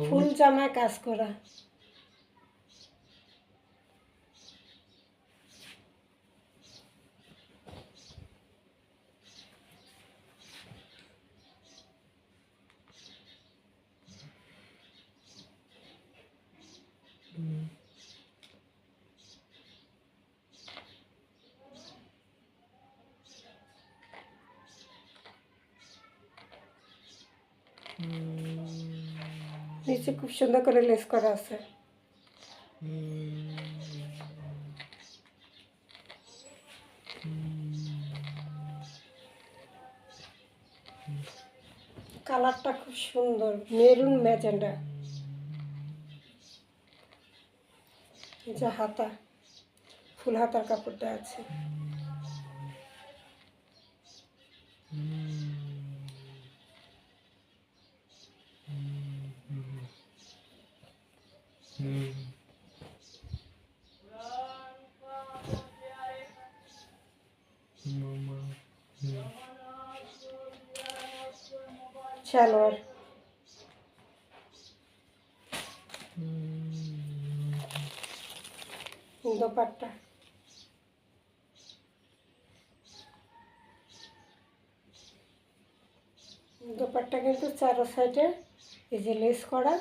ফুল জামায় কাজ করা। নিচে খুব সুন্দর করে লেস করা আছে। কালারটা খুব সুন্দর, মেরুন ম্যাজেন্ডা। এই যে হাতা, ফুল হাতার কাপড়টা আছে। সালোয়ার, দোপাট্টা, দোপাট্টা কিন্তু চারো সাইডে এই যে লেস করা,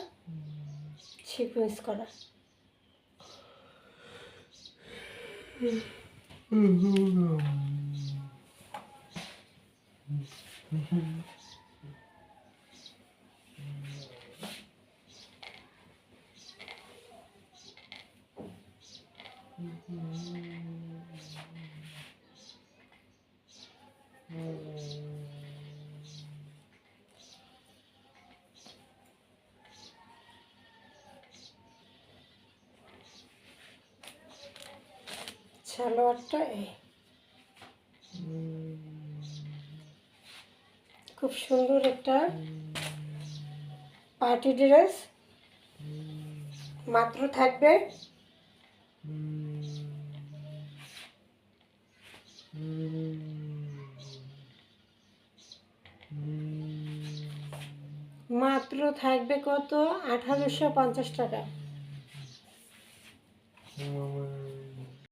সিকোয়েন্স করা। সালোয়ারটা এই খুব সুন্দর একটা পার্টি ড্রেস, মাত্র থাকবে কত, 1850 টাকা।